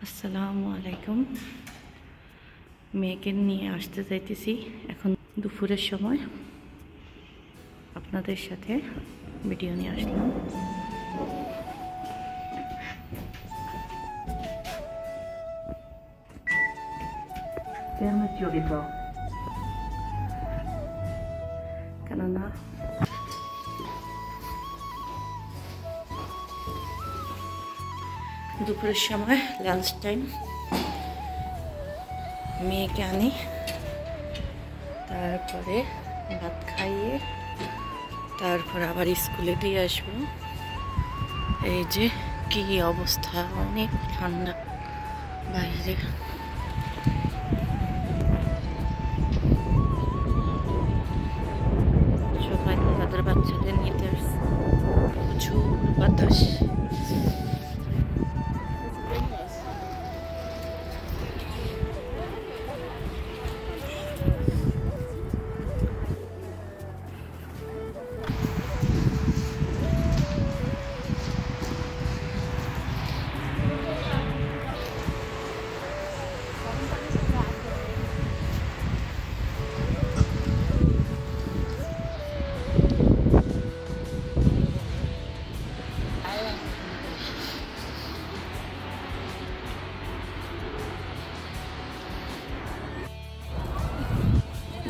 আসসালামু আলাইকুম। মেয়েকে নিয়ে আসতে যাইতেছি এখন দুপুরের সময়, আপনাদের সাথে ভিডিও নিয়ে আসলাম। কেননা দুপুরের সময় লাঞ্চ টাইম, মেয়েকে আনি, তারপরে ভাত খাইয়ে তারপর আবার স্কুলে দিয়ে আসবো। এই যে কি অবস্থা, অনেক ঠান্ডা বাইরে। সবাই তাদের বাচ্চাদের নিতে আসছে, প্রচুর বাতাস।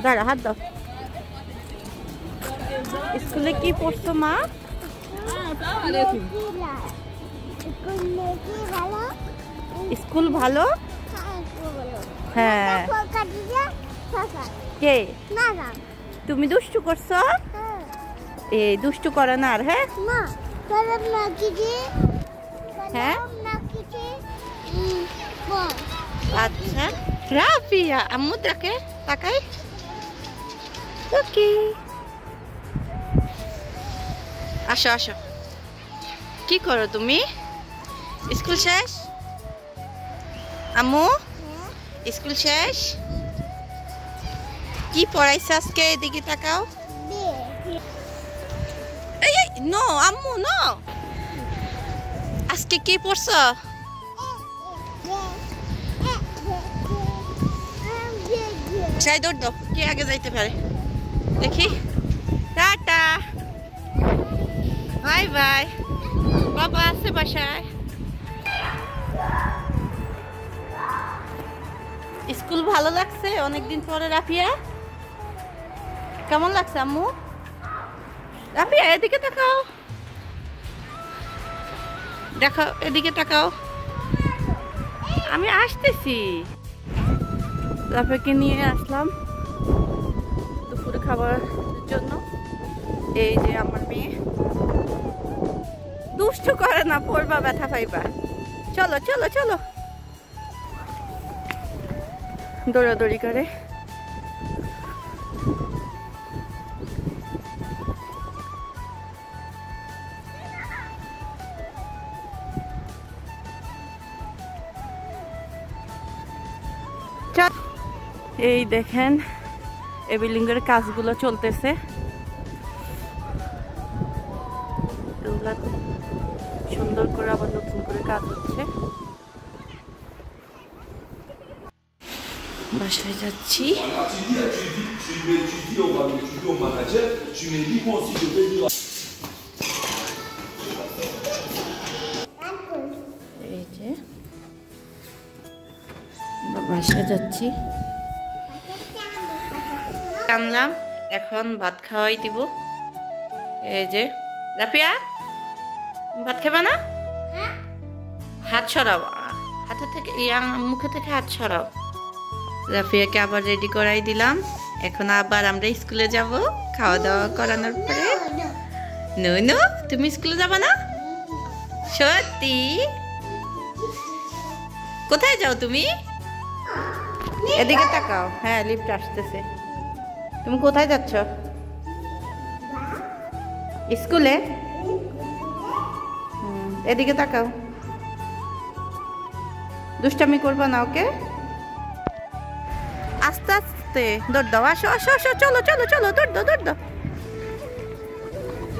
দাঁড়া, হাত দাও। স্কুলে কি পড়ছো মা? স্কুল ভালো? হ্যাঁ। কে? তুমি দুষ্টু করছো? এই দুষ্টু করে না আর? হ্যাঁ হ্যাঁ। আচ্ছা রাফিয়া, আম্মু তাকে তাকাই। ওকে, আসো আসো। কি করো তুমি? স্কুল শেষ? আম্মু স্কুল শেষ? কি পড়াইছে আজকে? এদিকে তাকাও। এই নো আম্মু নো, আজকে কি পড়ছো? যাই দৌড় দাও, কে আগে যাইতে পারে দেখি। Tata, bye bye. বাবা আছে বাসায়। স্কুল ভালো লাগছে অনেকদিন পরে? রাফিয়া কেমন লাগছে আম্মু? রাফিয়া এদিকে তাকাও, দেখো এদিকে তাকাও। আমি আসতেছি। রাফিয়াকে নিয়ে আসলাম দুপুরে খাবারের জন্য। এই যে আমার মেয়ে দুষ্টু করে না, পড়বা ব্যথা পাইবা। চলো চলো চলো, দৌড়াদৌড়ি করে। এই দেখেন এই বিল্ডিং এর কাজগুলো চলতেছে, সুন্দর করে আবার নতুন করে কাজ হচ্ছে। বাসায় যাচ্ছি। এই যে বাসায় যাচ্ছি, আনলাম, এখন ভাত খাওয়াই দিব। এই যে রাফিয়া ভাত খাবা না? হাত সরাও, হাতে থেকে মুখে থেকে হাত সরাও। রাফিয়াকে আবার রেডি করাই দিলাম। এখন আবার আমরা স্কুলে যাব খাওয়া দাওয়া করানোর পরে। নো, তুমি স্কুলে যাবা না? সত্যি? কোথায় যাও তুমি? এদিকে তাকাও। হ্যাঁ লিফট আসতেছে। তুমি কোথায় যাচ্ছ? স্কুলে? এদিকে তাকাও, দুষ্টামি করবা না, ওকে? আস্তে আস্তে দৌড় দাও। আসো আসো আসো, চলো চলো চলো, দৌড় দাও দৌড় দাও।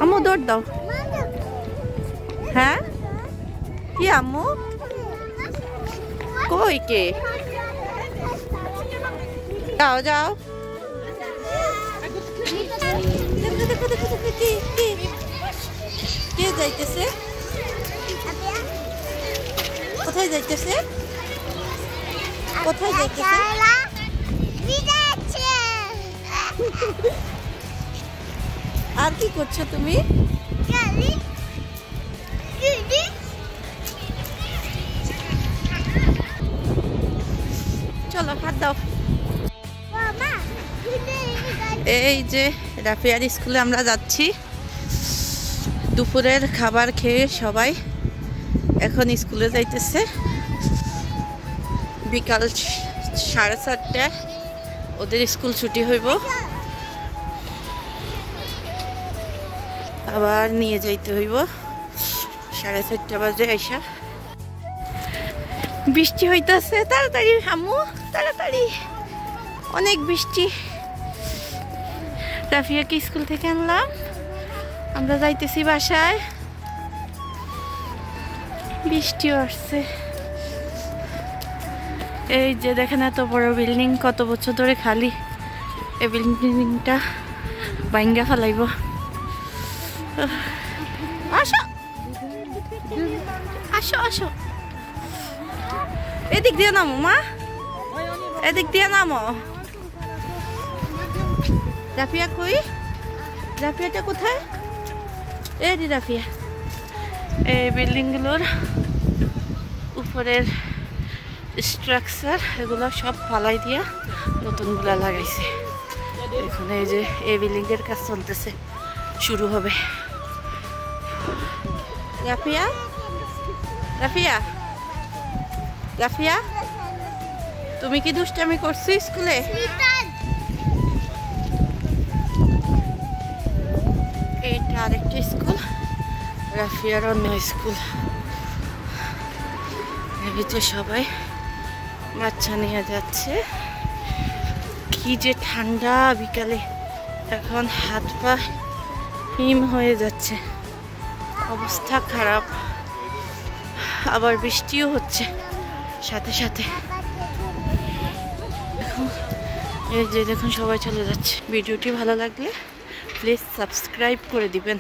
আম্মু দৌড় দাও। হ্যাঁ কি আম্মু? কই কে? যাও যাও। কে যাইতেছে? কোথায় যাইতেছে? কোথায় যাইতেছে? আর কি করছো তুমি? চলো হাত দাও। এই যে রাফিয়ার স্কুলে আমরা যাচ্ছি। দুপুরের খাবার খেয়ে সবাই এখন স্কুলে যাইতেছে। বিকাল 4:30টায় ওদের স্কুল ছুটি হইব, আবার নিয়ে যাইতে হইব 4:30 বাজে আইসা। বৃষ্টি হইতেছে, তাড়াতাড়ি আম্মু তাড়াতাড়ি, অনেক বৃষ্টি। রাফিয়াকে স্কুল থেকে আনলাম, আমরা যাইতেছি বাসায়। বৃষ্টি আসছে। এই যে দেখেন এত বড় বিল্ডিং, কত বছর ধরে খালি। এই বিল্ডিংটা ভাঙ্গা ফেলাইব। আসো আসো আসো, এদিক দিয়ে নামো মা, এদিক দিয়ে নামো। রাফিয়া কই? রাফিয়াটা কোথায়? এই দি রাফিয়া। এই বিল্ডিংগুলোর উপরের স্ট্রাকচার এগুলো সব ফালাই দিয়া নতুনগুলা লাগাইছে। এখন এই যে এই বিল্ডিংয়ের কাজ চলতেছে, শুরু হবে। রাফিয়া রাফিয়া রাফিয়া, তুমি কি দুষ্টামি করছো স্কুলে? এইটা আরেকটা স্কুল, রাফিয়ার অন্য স্কুল। এর ভিতরে সবাই বাচ্চা নিয়ে যাচ্ছে। কি যে ঠান্ডা বিকালে, এখন হাত পা হিম হয়ে যাচ্ছে, অবস্থা খারাপ। আবার বৃষ্টিও হচ্ছে সাথে সাথে। এই যে দেখুন সবাই চলে যাচ্ছে। ভিডিওটি ভালো লাগলে প্লিজ সাবস্ক্রাইব করে দিবেন।